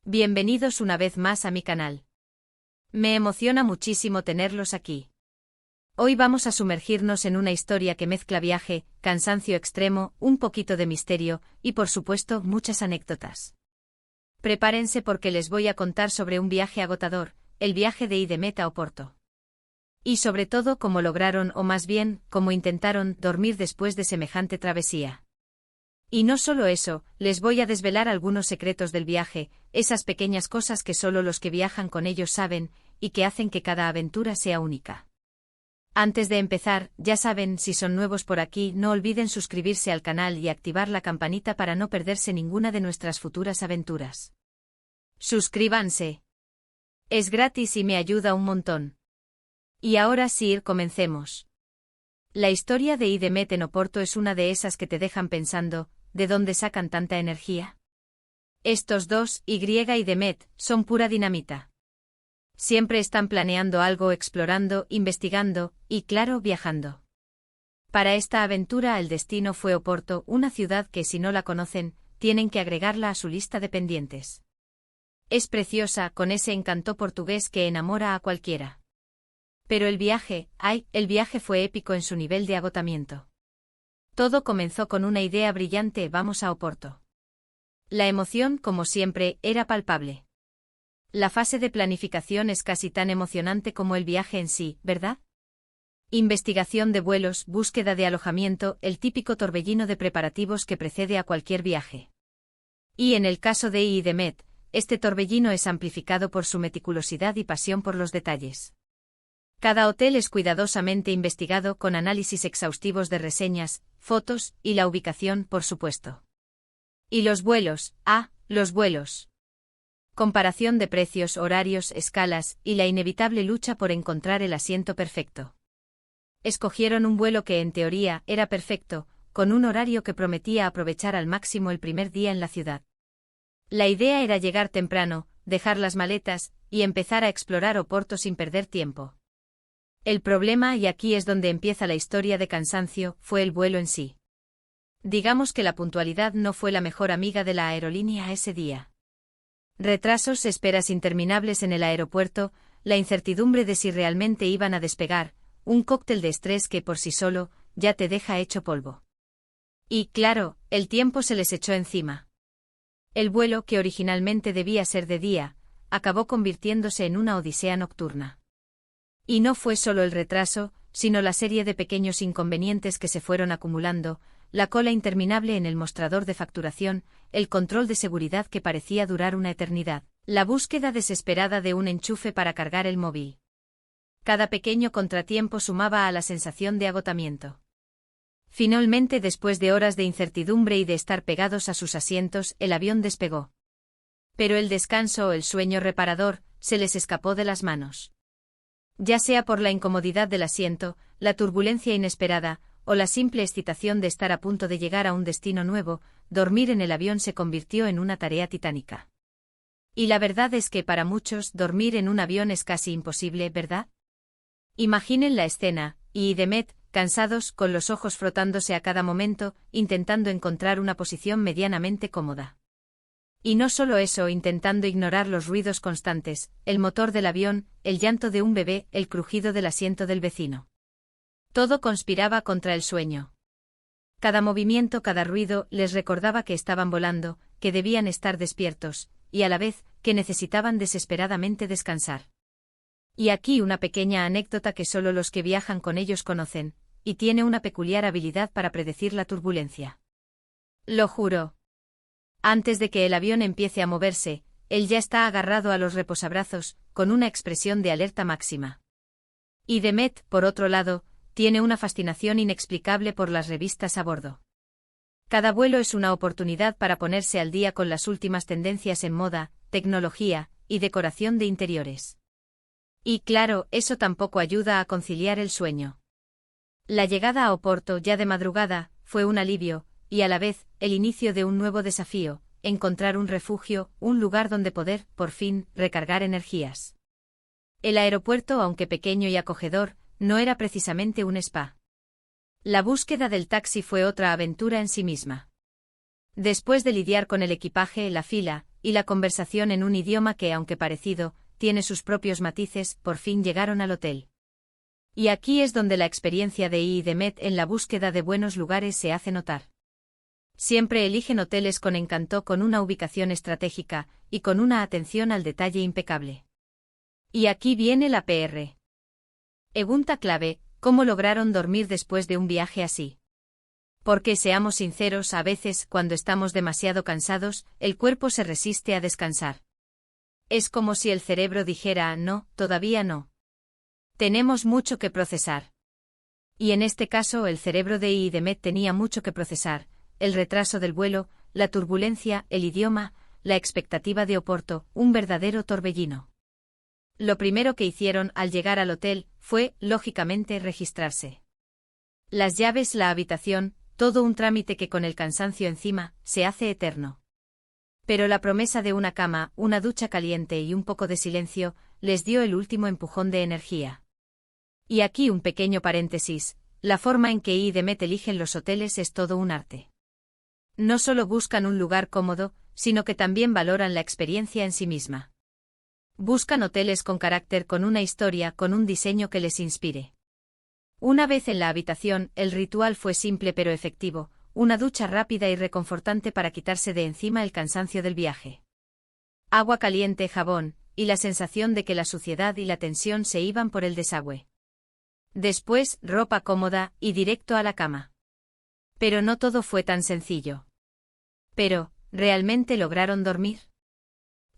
Bienvenidos una vez más a mi canal. Me emociona muchísimo tenerlos aquí. Hoy vamos a sumergirnos en una historia que mezcla viaje, cansancio extremo, un poquito de misterio y por supuesto muchas anécdotas. Prepárense porque les voy a contar sobre un viaje agotador, el viaje de IDEMET a Oporto. Y sobre todo cómo lograron o más bien, cómo intentaron dormir después de semejante travesía. Y no solo eso, les voy a desvelar algunos secretos del viaje, esas pequeñas cosas que solo los que viajan con ellos saben, y que hacen que cada aventura sea única. Antes de empezar, ya saben, si son nuevos por aquí, no olviden suscribirse al canal y activar la campanita para no perderse ninguna de nuestras futuras aventuras. Suscríbanse. Es gratis y me ayuda un montón. Y ahora sí, comencemos. La historia de IDEMET en Oporto es una de esas que te dejan pensando, ¿de dónde sacan tanta energía? Estos dos, Y y DEMET, son pura dinamita. Siempre están planeando algo, explorando, investigando, y claro, viajando. Para esta aventura el destino fue Oporto, una ciudad que si no la conocen, tienen que agregarla a su lista de pendientes. Es preciosa, con ese encanto portugués que enamora a cualquiera. Pero el viaje fue épico en su nivel de agotamiento. Todo comenzó con una idea brillante: vamos a Oporto. La emoción, como siempre, era palpable. La fase de planificación es casi tan emocionante como el viaje en sí, ¿verdad? Investigación de vuelos, búsqueda de alojamiento, el típico torbellino de preparativos que precede a cualquier viaje. Y en el caso de IDEMET, este torbellino es amplificado por su meticulosidad y pasión por los detalles. Cada hotel es cuidadosamente investigado con análisis exhaustivos de reseñas, fotos, y la ubicación, por supuesto. Y los vuelos, los vuelos. Comparación de precios, horarios, escalas, y la inevitable lucha por encontrar el asiento perfecto. Escogieron un vuelo que en teoría era perfecto, con un horario que prometía aprovechar al máximo el primer día en la ciudad. La idea era llegar temprano, dejar las maletas, y empezar a explorar Oporto sin perder tiempo. El problema, y aquí es donde empieza la historia de cansancio, fue el vuelo en sí. Digamos que la puntualidad no fue la mejor amiga de la aerolínea ese día. Retrasos, esperas interminables en el aeropuerto, la incertidumbre de si realmente iban a despegar, un cóctel de estrés que por sí solo, ya te deja hecho polvo. Y, claro, el tiempo se les echó encima. El vuelo, que originalmente debía ser de día, acabó convirtiéndose en una odisea nocturna. Y no fue solo el retraso, sino la serie de pequeños inconvenientes que se fueron acumulando, la cola interminable en el mostrador de facturación, el control de seguridad que parecía durar una eternidad, la búsqueda desesperada de un enchufe para cargar el móvil. Cada pequeño contratiempo sumaba a la sensación de agotamiento. Finalmente, después de horas de incertidumbre y de estar pegados a sus asientos, el avión despegó. Pero el descanso o el sueño reparador se les escapó de las manos. Ya sea por la incomodidad del asiento, la turbulencia inesperada, o la simple excitación de estar a punto de llegar a un destino nuevo, dormir en el avión se convirtió en una tarea titánica. Y la verdad es que para muchos dormir en un avión es casi imposible, ¿verdad? Imaginen la escena, y IDEMET, cansados, con los ojos frotándose a cada momento, intentando encontrar una posición medianamente cómoda. Y no solo eso, intentando ignorar los ruidos constantes, el motor del avión, el llanto de un bebé, el crujido del asiento del vecino. Todo conspiraba contra el sueño. Cada movimiento, cada ruido, les recordaba que estaban volando, que debían estar despiertos, y a la vez, que necesitaban desesperadamente descansar. Y aquí una pequeña anécdota que solo los que viajan con ellos conocen, y tiene una peculiar habilidad para predecir la turbulencia. Lo juro. Antes de que el avión empiece a moverse, él ya está agarrado a los reposabrazos, con una expresión de alerta máxima. IDEMET, por otro lado, tiene una fascinación inexplicable por las revistas a bordo. Cada vuelo es una oportunidad para ponerse al día con las últimas tendencias en moda, tecnología y decoración de interiores. Y claro, eso tampoco ayuda a conciliar el sueño. La llegada a Oporto ya de madrugada fue un alivio, y a la vez, el inicio de un nuevo desafío: encontrar un refugio, un lugar donde poder, por fin, recargar energías. El aeropuerto, aunque pequeño y acogedor, no era precisamente un spa. La búsqueda del taxi fue otra aventura en sí misma. Después de lidiar con el equipaje, la fila, y la conversación en un idioma que, aunque parecido, tiene sus propios matices, por fin llegaron al hotel. Y aquí es donde la experiencia de I y de Met en la búsqueda de buenos lugares se hace notar. Siempre eligen hoteles con encanto, con una ubicación estratégica, y con una atención al detalle impecable. Y aquí viene la PR. Pregunta clave: ¿cómo lograron dormir después de un viaje así? Porque, seamos sinceros, a veces, cuando estamos demasiado cansados, el cuerpo se resiste a descansar. Es como si el cerebro dijera: no, todavía no. Tenemos mucho que procesar. Y en este caso el cerebro de I y de Met tenía mucho que procesar: el retraso del vuelo, la turbulencia, el idioma, la expectativa de Oporto, un verdadero torbellino. Lo primero que hicieron al llegar al hotel fue, lógicamente, registrarse. Las llaves, la habitación, todo un trámite que con el cansancio encima, se hace eterno. Pero la promesa de una cama, una ducha caliente y un poco de silencio, les dio el último empujón de energía. Y aquí un pequeño paréntesis: la forma en que I y de Met eligen los hoteles es todo un arte. No solo buscan un lugar cómodo, sino que también valoran la experiencia en sí misma. Buscan hoteles con carácter, con una historia, con un diseño que les inspire. Una vez en la habitación, el ritual fue simple pero efectivo: una ducha rápida y reconfortante para quitarse de encima el cansancio del viaje. Agua caliente, jabón, y la sensación de que la suciedad y la tensión se iban por el desagüe. Después, ropa cómoda, y directo a la cama. Pero no todo fue tan sencillo. Pero, ¿realmente lograron dormir?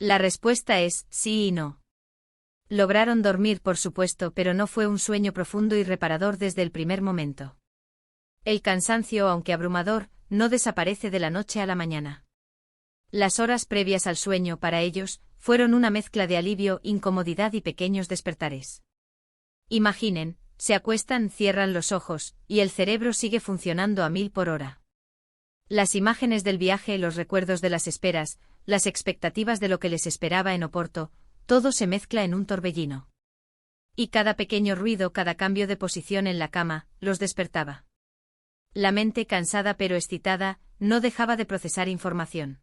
La respuesta es sí y no. Lograron dormir, por supuesto, pero no fue un sueño profundo y reparador desde el primer momento. El cansancio, aunque abrumador, no desaparece de la noche a la mañana. Las horas previas al sueño, para ellos, fueron una mezcla de alivio, incomodidad y pequeños despertares. Imaginen, se acuestan, cierran los ojos, y el cerebro sigue funcionando a 1000 por hora. Las imágenes del viaje, los recuerdos de las esperas, las expectativas de lo que les esperaba en Oporto, todo se mezcla en un torbellino. Y cada pequeño ruido, cada cambio de posición en la cama, los despertaba. La mente, cansada pero excitada, no dejaba de procesar información.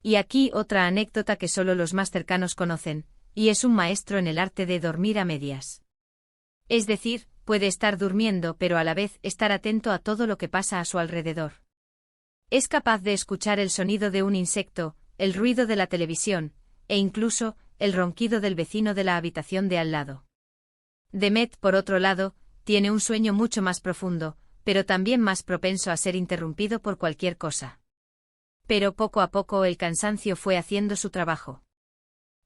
Y aquí otra anécdota que solo los más cercanos conocen, y es un maestro en el arte de dormir a medias. Es decir, puede estar durmiendo pero a la vez estar atento a todo lo que pasa a su alrededor. Es capaz de escuchar el sonido de un insecto, el ruido de la televisión, e incluso, el ronquido del vecino de la habitación de al lado. De Met, por otro lado, tiene un sueño mucho más profundo, pero también más propenso a ser interrumpido por cualquier cosa. Pero poco a poco el cansancio fue haciendo su trabajo.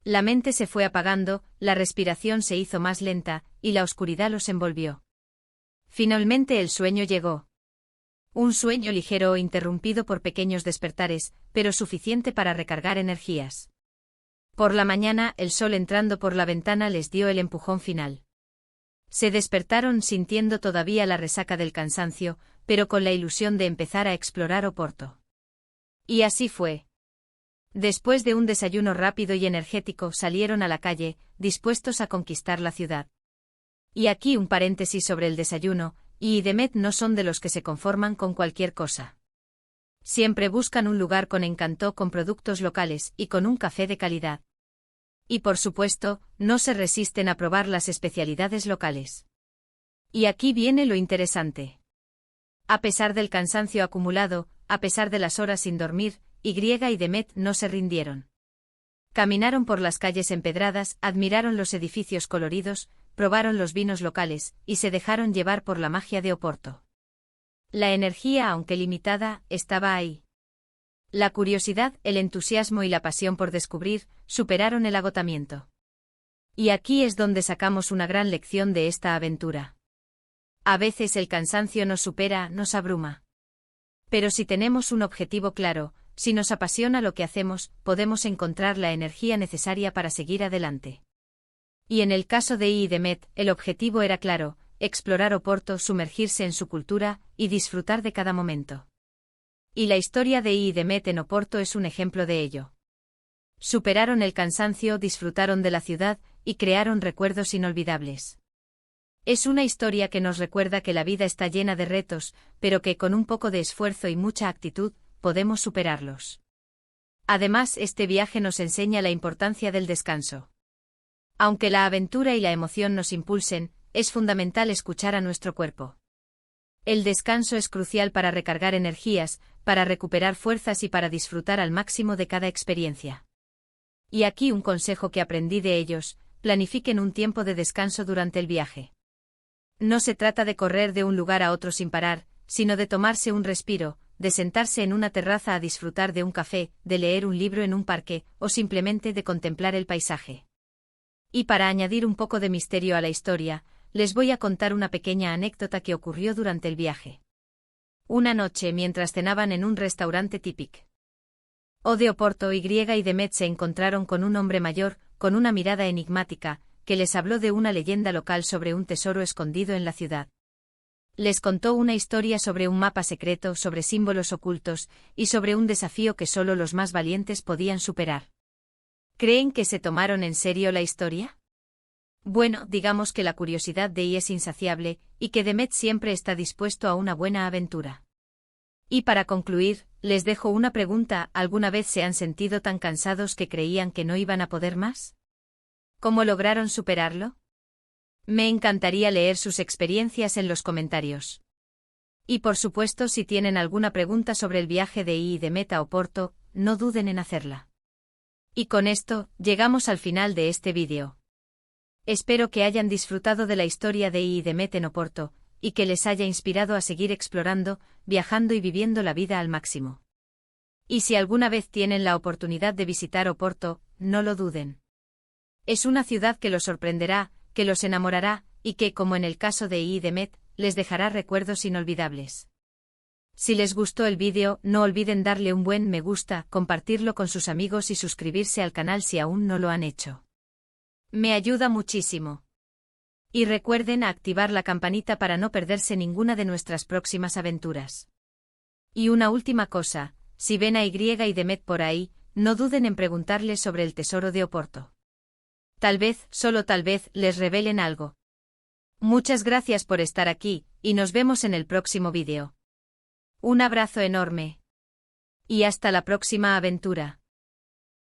La mente se fue apagando, la respiración se hizo más lenta, y la oscuridad los envolvió. Finalmente el sueño llegó. Un sueño ligero, interrumpido por pequeños despertares, pero suficiente para recargar energías. Por la mañana, el sol entrando por la ventana les dio el empujón final. Se despertaron sintiendo todavía la resaca del cansancio, pero con la ilusión de empezar a explorar Oporto. Y así fue. Después de un desayuno rápido y energético, salieron a la calle, dispuestos a conquistar la ciudad. Y aquí un paréntesis sobre el desayuno: I y de Met no son de los que se conforman con cualquier cosa. Siempre buscan un lugar con encanto, con productos locales y con un café de calidad. Y por supuesto, no se resisten a probar las especialidades locales. Y aquí viene lo interesante. A pesar del cansancio acumulado, a pesar de las horas sin dormir, Y y de Met no se rindieron. Caminaron por las calles empedradas, admiraron los edificios coloridos, probaron los vinos locales, y se dejaron llevar por la magia de Oporto. La energía, aunque limitada, estaba ahí. La curiosidad, el entusiasmo y la pasión por descubrir, superaron el agotamiento. Y aquí es donde sacamos una gran lección de esta aventura. A veces el cansancio nos supera, nos abruma. Pero si tenemos un objetivo claro, si nos apasiona lo que hacemos, podemos encontrar la energía necesaria para seguir adelante. Y en el caso de I y de Met, el objetivo era claro: explorar Oporto, sumergirse en su cultura, y disfrutar de cada momento. Y la historia de I y de Met en Oporto es un ejemplo de ello. Superaron el cansancio, disfrutaron de la ciudad, y crearon recuerdos inolvidables. Es una historia que nos recuerda que la vida está llena de retos, pero que con un poco de esfuerzo y mucha actitud, podemos superarlos. Además, este viaje nos enseña la importancia del descanso. Aunque la aventura y la emoción nos impulsen, es fundamental escuchar a nuestro cuerpo. El descanso es crucial para recargar energías, para recuperar fuerzas y para disfrutar al máximo de cada experiencia. Y aquí un consejo que aprendí de ellos: planifiquen un tiempo de descanso durante el viaje. No se trata de correr de un lugar a otro sin parar, sino de tomarse un respiro, de sentarse en una terraza a disfrutar de un café, de leer un libro en un parque, o simplemente de contemplar el paisaje. Y para añadir un poco de misterio a la historia, les voy a contar una pequeña anécdota que ocurrió durante el viaje. Una noche, mientras cenaban en un restaurante típico de Oporto, y Demet se encontraron con un hombre mayor, con una mirada enigmática, que les habló de una leyenda local sobre un tesoro escondido en la ciudad. Les contó una historia sobre un mapa secreto, sobre símbolos ocultos, y sobre un desafío que solo los más valientes podían superar. ¿Creen que se tomaron en serio la historia? Bueno, digamos que la curiosidad de I es insaciable, y que Demet siempre está dispuesto a una buena aventura. Y para concluir, les dejo una pregunta: ¿alguna vez se han sentido tan cansados que creían que no iban a poder más? ¿Cómo lograron superarlo? Me encantaría leer sus experiencias en los comentarios. Y por supuesto, si tienen alguna pregunta sobre el viaje de I y Demet a Oporto, no duden en hacerla. Y con esto, llegamos al final de este vídeo. Espero que hayan disfrutado de la historia de I y Demet en Oporto, y que les haya inspirado a seguir explorando, viajando y viviendo la vida al máximo. Y si alguna vez tienen la oportunidad de visitar Oporto, no lo duden. Es una ciudad que los sorprenderá, que los enamorará, y que, como en el caso de I y Demet, les dejará recuerdos inolvidables. Si les gustó el vídeo, no olviden darle un buen me gusta, compartirlo con sus amigos y suscribirse al canal si aún no lo han hecho. Me ayuda muchísimo. Y recuerden activar la campanita para no perderse ninguna de nuestras próximas aventuras. Y una última cosa: si ven a Y y Demet por ahí, no duden en preguntarles sobre el tesoro de Oporto. Tal vez, solo tal vez, les revelen algo. Muchas gracias por estar aquí, y nos vemos en el próximo vídeo. Un abrazo enorme. Y hasta la próxima aventura.